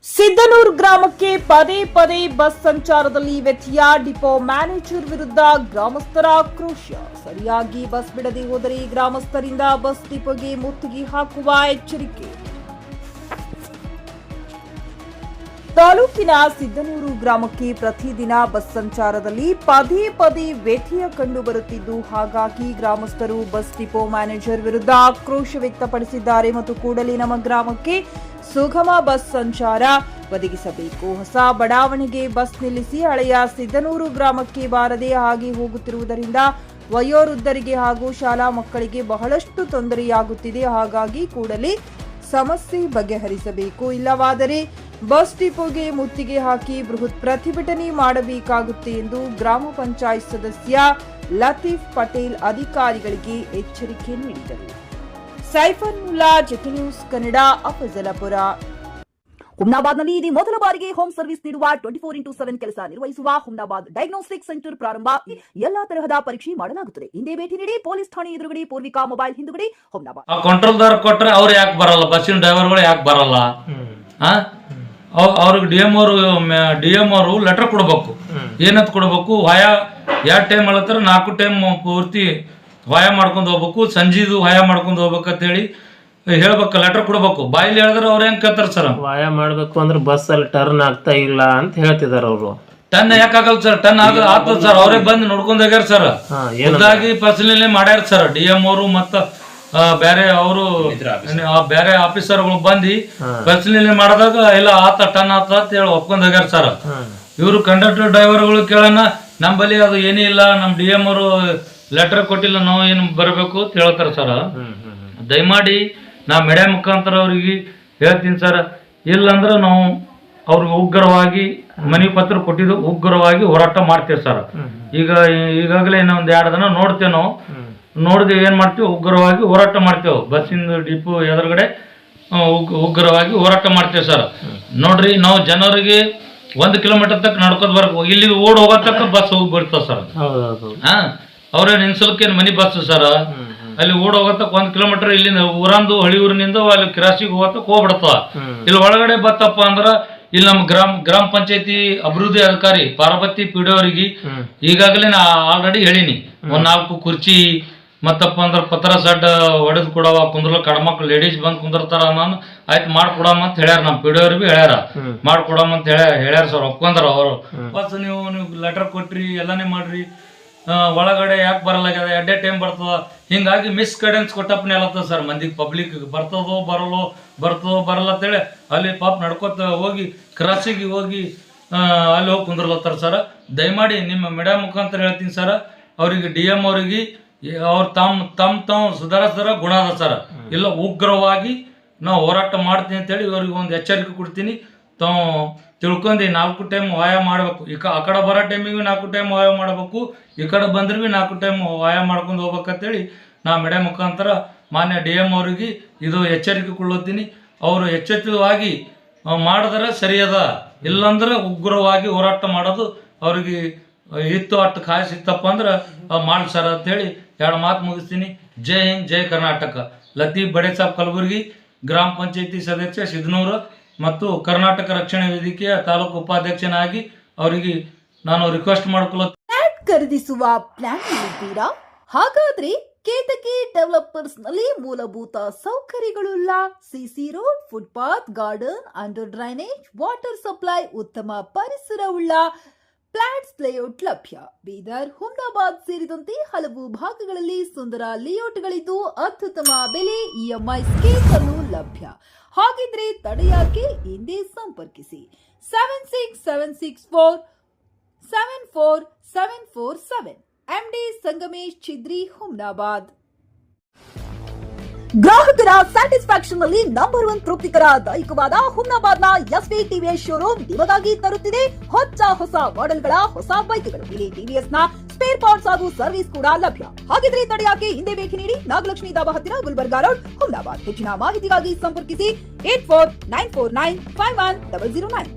ಸಿದ್ದನೂರು ಗ್ರಾಮಕ್ಕೆ ಪದೇ ಪದೇ ಬಸ್ ಸಂಚಾರದಲ್ಲಿ ವ್ಯತ್ಯಯ. ಡಿಪೋ ಮ್ಯಾನೇಜರ್ ವಿರುದ್ಧ ಗ್ರಾಮಸ್ಥರ ಆಕ್ರೋಶ. ಸರಿಯಾಗಿ ಬಸ್ ಬಿಡದೆ ಹೋದರೆ ಗ್ರಾಮಸ್ಥರಿಂದ ಬಸ್ ಡಿಪೋಗೆ ಮುತ್ತಿಗೆ ಹಾಕುವ ಎಚ್ಚರಿಕೆ. ತಾಲೂಕಿನ ಸಿದ್ದನೂರು ಗ್ರಾಮಕ್ಕೆ ಪ್ರತಿದಿನ ಬಸ್ ಸಂಚಾರದಲ್ಲಿ ಪದೇ ಪದೇ ವ್ಯತ್ಯಯ ಕಂಡು ಬರುತ್ತಿದ್ದು, ಹಾಗಾಗಿ ಗ್ರಾಮಸ್ಥರು ಬಸ್ ಡಿಪೋ ಮ್ಯಾನೇಜರ್ ವಿರುದ್ಧ ಆಕ್ರೋಶ ವ್ಯಕ್ತಪಡಿಸಿದ್ದಾರೆ ಮತ್ತು ಕೂಡಲೇ ನಮ್ಮ ಗ್ರಾಮಕ್ಕೆ ಸುಗಮ ಬಸ್ ಸಂಚಾರ ಒದಗಿಸಬೇಕು. ಹೊಸ ಬಡಾವಣೆಗೆ ಬಸ್ ನಿಲ್ಲಿಸಿ ಹಳೆಯ ಸಿದ್ದನೂರು ಗ್ರಾಮಕ್ಕೆ ಬಾರದೆ ಹಾಗೆ ಹೋಗುತ್ತಿರುವುದರಿಂದ ವಯೋವೃದ್ಧರಿಗೆ ಹಾಗೂ ಶಾಲಾ ಮಕ್ಕಳಿಗೆ ಬಹಳಷ್ಟು ತೊಂದರೆಯಾಗುತ್ತಿದೆ. ಹಾಗಾಗಿ ಕೂಡಲೇ ಸಮಸ್ಯೆ ಬಗೆಹರಿಸಬೇಕು. ಇಲ್ಲವಾದರೆ ಬಸ್ ಡಿಪೋಗೆ ಮುತ್ತಿಗೆ ಹಾಕಿ ಬೃಹತ್ ಪ್ರತಿಭಟನೆ ಮಾಡಬೇಕಾಗುತ್ತೆ ಎಂದು ಗ್ರಾಮ ಪಂಚಾಯತ್ ಸದಸ್ಯ ಲತೀಫ್ ಪಟೇಲ್ ಅಧಿಕಾರಿಗಳಿಗೆ ಎಚ್ಚರಿಕೆ ನೀಡಿದರು. Saifan Mulla, JK news Kannada, Afzalpur. ಹುಮ್ನಾಬಾದ್ನಲ್ಲಿ ಇದು ಮೊದಲ ಬಾರಿಗೆ ಹೋಮ್ ಸರ್ವಿಸ್ ನೀಡುವ 24x7 ಕೆಲಸ ನಿರ್ವಹಿಸುವ ಹುಮ್ನಾಬಾದ್ ಡಯಾಗ್ನೋಸ್ಟಿಕ್ ಸೆಂಟರ್ ಪ್ರಾರಂಭ. ಎಲ್ಲಾ ತರಹದ ಪರೀಕ್ಷೆ ಮಾಡಲಾಗುತ್ತದೆ. ಹಿಂದೆ ಭೇಟಿ ನೀಡಿ. ಪೊಲೀಸ್ ಠಾಣೆ ಎದುರುಗಡೆ, ಪೂರ್ವಿಕಾ ಮೊಬೈಲ್ ಹಿಂದುಗಡೆ, ಹುಮ್ನಾಬಾದ್. ಕಂಟ್ರೋಲ್ದಾರ್ ಕೊಟ್ರೆ ಅವ್ರು ಯಾಕೆ ಬರಲ್ಲ? ಬಸ್ಸಿನ ಡ್ರೈವರ್ಗಳು ಯಾಕೆ ಬರಲ್ಲ? ಅವ್ರಿಗೆ ಡಿ ಎಂ ಅವರು ಲೆಟರ್ ಕೊಡ್ಬೇಕು. ಏನಂತ ಕೊಡ್ಬೇಕು? ಯಾವ ಟೈಮ್ ಹೇಳತ್ತಾರ 4 ಟೈಮ್ ಪೂರ್ತಿ ವಾಯ ಮಾಡ್ಕೊಂಡು ಹೋಗ್ಬೇಕು, ಸಂಜೀದು ವಾಯ ಮಾಡ್ಕೊಂಡು ಹೋಗ್ಬೇಕಂತ ಹೇಳಿ ಹೇಳ್ಬೇಕು, ಲೆಟರ್ ಕೊಡ್ಬೇಕು. ಬಾಯಿಲಿ ಹೇಳಿದ್ರೆ ಅವ್ರು ಹೆಂಗ್ ಕೇಳ್ತಾರ ಸರ್? ವಾಯ ಮಾಡ್ಬೇಕು ಅಂದ್ರೆ ಬಸ್ ಅಲ್ಲಿ ಟರ್ನ್ ಆಗ್ತಾ ಇಲ್ಲ ಅಂತ ಹೇಳ್ತಿದಾರ ಅವರು. ಟನ್ ಯಾಕಾಗಲ್ಲ ಸರ್? ಟನ್ ಆಗ್ತದ ಸರ್. ಅವರೇ ಬಂದು ನೋಡ್ಕೊಂಡ್ ಹೋಗ್ಯಾರ ಸರ್. ಖುದ್ದಾಗಿ ಪರಿಶೀಲನೆ ಮಾಡ್ಯಾರ ಸರ್. ಡಿ ಎಂ ಅವರು ಮತ್ತ ಬೇರೆ ಆಫೀಸರ್ಗಳು ಬಂದು ಪರಿಶೀಲನೆ ಮಾಡಿದಾಗ ಇಲ್ಲ ಟನ್ ಆತ ಅಂತ ಹೇಳಿ ಒಪ್ಕೊಂಡ್ ಹೋಗ್ಯಾರ ಸರ್. ಇವರು ಕಂಡಕ್ಟರ್ ಡ್ರೈವರ್ಗಳು ಕೇಳೋಣ, ನಮ್ಮಲ್ಲಿ ಅದು ಏನೇ ಇಲ್ಲ, ನಮ್ ಡಿ ಎಂ ಅವರು ಲೆಟರ್ ಕೊಟ್ಟಿಲ್ಲ, ನಾವು ಏನು ಬರಬೇಕು ಅಂತ ಹೇಳ್ತಾರ ಸರ್. ದಯಮಾಡಿ ನಾ ಮೀಡಿಯಾ ಮುಖಾಂತರ ಅವ್ರಿಗೆ ಹೇಳ್ತೀನಿ ಸರ್. ಇಲ್ಲಂದ್ರೆ ನಾವು ಅವ್ರಿಗೆ ಉಗ್ರವಾಗಿ ಮನವಿ ಪತ್ರ ಕೊಟ್ಟಿದ್ದು ಉಗ್ರವಾಗಿ ಹೋರಾಟ ಮಾಡ್ತೇವೆ ಸರ್. ಈಗಾಗಲೇ ಇನ್ನೊಂದು 2 ದಿನ ನೋಡ್ತೇವೆ. ನಾವು ನೋಡಿದ್ರೆ ಏನ್ ಮಾಡ್ತೀವಿ? ಉಗ್ರವಾಗಿ ಹೋರಾಟ ಮಾಡ್ತೇವೆ. ಬಸ್ಸಿಂದ ಡಿಪೋ ಎದುರುಗಡೆ ಉಗ್ರವಾಗಿ ಹೋರಾಟ ಮಾಡ್ತೇವೆ ಸರ್. ನೋಡ್ರಿ, ನಾವು ಜನರಿಗೆ 1 ಕಿಲೋಮೀಟರ್ ತಕ್ಕ ನಡ್ಕೋದ್ ಬರ್ಬೇಕು. ಇಲ್ಲಿ ಓಡ್ ಹೋಗೋ ತಕ್ಕ ಬಸ್ ಹೋಗಿ ಬಿಡ್ತಾವ ಸರ್. ಅವ್ರೇ ನಿನ್ಸಲ್ಕೇನು ಮನಿ ಬಸ್ ಸರ್. ಅಲ್ಲಿ ಓಡ್ ಹೋಗತ್ತಕ್ 1 ಕಿಲೋಮೀಟರ್ ಇಲ್ಲಿಂದ ಊರಂದು ಹಳಿಯೂರಿನಿಂದ ಅಲ್ಲಿ ಕ್ರಾಸಿಗೆ ಹೋಗತ್ತಕ್ ಹೋಗ್ಬಿಡ್ತಾವ. ಇಲ್ಲಿ ಒಳಗಡೆ ಬತ್ತಪ್ಪ ಅಂದ್ರ ಇಲ್ಲಿ ನಮ್ಮ ಗ್ರಾಮ ಪಂಚಾಯತಿ ಅಭಿವೃದ್ಧಿ ಅಧಿಕಾರಿ ಪಾರ್ವತಿ ಪಿಡಿ ಅವರಿಗೆ ಈಗಾಗಲೇ ನಾ ಆಲ್ರೆಡಿ ಹೇಳಿನಿ. 4 ಕುರ್ಚಿ ಮತ್ತಪ್ಪ ಅಂದ್ರ ಪತ್ರ ಸಡ್ ಹೊಡೆದ್ ಕೊಡವ, ಕುಂದ್ರಲ್ಲ ಕಡಮಕ್ಳು ಲೇಡೀಸ್ ಬಂದ್ ಕುಂದಿರ್ತಾರ, ನಾನು ಆಯ್ತು ಮಾಡ್ಕೊಡಮ್ಮ ಅಂತ ಹೇಳ್ಯಾರ. ನಮ್ಮ ಪಿ ಡಿ ಅವ್ರಿಗೆ ಹೇಳ್ಯಾರ, ಮಾಡ್ಕೊಡಮ್ಮ ಅಂತ ಹೇಳ್ಯಾರ ಸರ್. ಒಪ್ಕೊಂಡ್ರ ಅವರು. ಬಸ್ ನೀವು ಲೆಟರ್ ಕೊಟ್ರಿ, ಎಲ್ಲಾನೇ ಮಾಡ್ರಿ, ಒಳಗಡೆ ಯಾಕೆ ಬರಲಾಗ್ಯದ, ಎಡ್ಡೆ ಟೈಮ್ ಬರ್ತದ, ಹಿಂಗಾಗಿ ಮಿಸ್ ಗೈಡೆನ್ಸ್ ಕೊಟ್ಟಪ್ಪನೇ ಅಲ್ಲತ್ತದ ಸರ್. ಮಂದಿಗೆ ಪಬ್ಲಿಕ್ ಬರ್ತದೋ ಬರಲ್ಲ ಅಂತೇಳಿ ಅಲ್ಲಿ ಪಾಪ ನಡ್ಕೋತ ಹೋಗಿ ಕ್ರಾಸಿಗೆ ಹೋಗಿ ಅಲ್ಲಿ ಹೋಗಿ ಕುಂದ್ರಲತ್ತಾರ ಸರ್. ದಯಮಾಡಿ ನಿಮ್ಮ ಮೀಡಿಯಾ ಮುಖಾಂತರ ಹೇಳ್ತೀನಿ ಸರ್, ಅವ್ರಿಗೆ ಡಿ ಎಂ ಅವ್ರಿಗೆ ಅವ್ರು ತಮ್ಮ ಸುಧಾರಿಸಿದ್ರ ಗುಣ ಅದ ಸರ್. ಇಲ್ಲ ಉಗ್ರವಾಗಿ ನಾವು ಹೋರಾಟ ಮಾಡ್ತೀನಿ ಅಂತೇಳಿ ಇವ್ರಿಗೆ ಒಂದು ಎಚ್ಚರಿಕೆ ಕೊಡ್ತೀನಿ. ತಾವು ತಿಳ್ಕೊಂಡು 4 ಟೈಮ್ ವಾಯ ಮಾಡಬೇಕು. ಆ ಕಡೆ ಬರೋ ಟೈಮಿಗೂ 4 ಟೈಮ್ ವಾಯ ಮಾಡಬೇಕು, ಈ ಕಡೆ ಬಂದ್ರೆ ಭೀ 4 ಟೈಮ್ ವಾಯ ಮಾಡ್ಕೊಂಡು ಹೋಗ್ಬೇಕಂತೇಳಿ ನಾ ಮೀಡಿಯಾ ಮುಖಾಂತರ ಮಾನ್ಯ ಡಿ ಎಂ ಅವ್ರಿಗೆ ಇದು ಎಚ್ಚರಿಕೆ ಕೊಡ್ಲತ್ತೀನಿ. ಅವರು ಎಚ್ಚೆತ್ತವಾಗಿ ಮಾಡಿದ್ರೆ ಸರಿಯದ, ಇಲ್ಲಾಂದ್ರೆ ಉಗ್ರವಾಗಿ ಹೋರಾಟ ಮಾಡೋದು ಅವ್ರಿಗೆ ಅಟ್ಟು ಕಾಯಿಸಿತ್ತಪ್ಪ ಅಂದ್ರೆ ಮಾಡಿ ಸರ್ ಅಂತೇಳಿ 2 ಮಾತು ಮುಗಿಸ್ತೀನಿ. ಜೈ ಹಿಂದ್, ಜೈ ಕರ್ನಾಟಕ. ಲತೀಫ್ ಬಡೆ ಸಾಬ್ ಕಲಬುರ್ಗಿ, ಗ್ರಾಮ ಪಂಚಾಯತಿ ಸದಸ್ಯ ಸಿದ್ದನೂರು ಮತ್ತು ಕರ್ನಾಟಕ ರಕ್ಷಣಾ ವೇದಿಕೆಯ ತಾಲೂಕು ಉಪಾಧ್ಯಕ್ಷನಾಗಿ ಅವರಿಗೆ ನಾನು ರಿಕ್ವೆಸ್ಟ್ ಮಾಡ್ಕೊಳ್ಳುತ್ತೇನೆ. ಖರೀದಿಸುವ ಪ್ಲಾನ್ ಇದ್ದೀರಾ? ಹಾಗಾದ್ರೆ ಕೇತಕಿ ಡೆವಲಪರ್ಸ್ ನಲ್ಲಿ ಮೂಲಭೂತ ಸೌಕರ್ಯಗಳುಳ್ಳ CC road, footpath, garden, under drainage, water supply, ಉತ್ತಮ ಪರಿಸರವುಳ್ಳ ಫ್ಲಾಟ್ಸ್ ಲೇಔಟ್ ಲಭ್ಯ. ಬೀದರ್, ಹುಮ್ನಾಬಾದ್ ಸೇರಿದಂತೆ ಹಲವು ಭಾಗಗಳಲ್ಲಿ ಸುಂದರ ಲೇಔಟ್ಗಳಿದ್ದು ಅತ್ಯುತ್ತಮ ಬೆಲೆ, ಇಎಂಐ ಸ್ಕೀಮ್ ಅನ್ನು ಲಭ್ಯ. ಹಾಗಿದ್ರೆ ತಡೆಯಾಕೆ? ಹಿಂದೆ ಸಂಪರ್ಕಿಸಿ 7676474747 ಎಂಡಿ ಸಂಗಮೇಶ್ ಚಿದ್ರಿ, ಹುಮ್ನಾಬಾದ್. ಗ್ರಾಹಕರ ಸ್ಯಾಟಿಸ್ಫ್ಯಾಕ್ಷನ್ ನಲ್ಲಿ ನಂಬರ್ 1 ತೃಪ್ತಿಕರ ದಾಯಕವಾದ ಹುಮ್ನಾಬಾದ್ನ ಎಸ್ವಿ ಟಿವಿಎಸ್ ಶೋರೂಮ್ ನಿಮಗಾಗಿ ತರುತ್ತಿದೆ ಹೊಸ ಮಾಡೆಲ್ಗಳ ಹೊಸ ಬೈಕ್ಗಳು. ಇಲ್ಲಿ ಟಿವಿಎಸ್ ನ ಸ್ಪೇರ್ ಪಾರ್ಟ್ಸ್ ಹಾಗೂ ಸರ್ವಿಸ್ ಕೂಡ ಲಭ್ಯ. ಹಾಗಿದ್ರೆ ತಡೆಯಾಕೆ? ಹಿಂದೆ ಭೇಟಿ ನೀಡಿ. ನಾಗಲಕ್ಷ್ಮಿ ದಾಬಾ ಹತ್ತಿರ, ಗುಲ್ಬರ್ಗಾ ರೋಡ್, ಹುಮ್ನಾಬಾದ್. ಹೆಚ್ಚಿನ ಮಾಹಿತಿಗಾಗಿ ಸಂಪರ್ಕಿಸಿ 8494951009.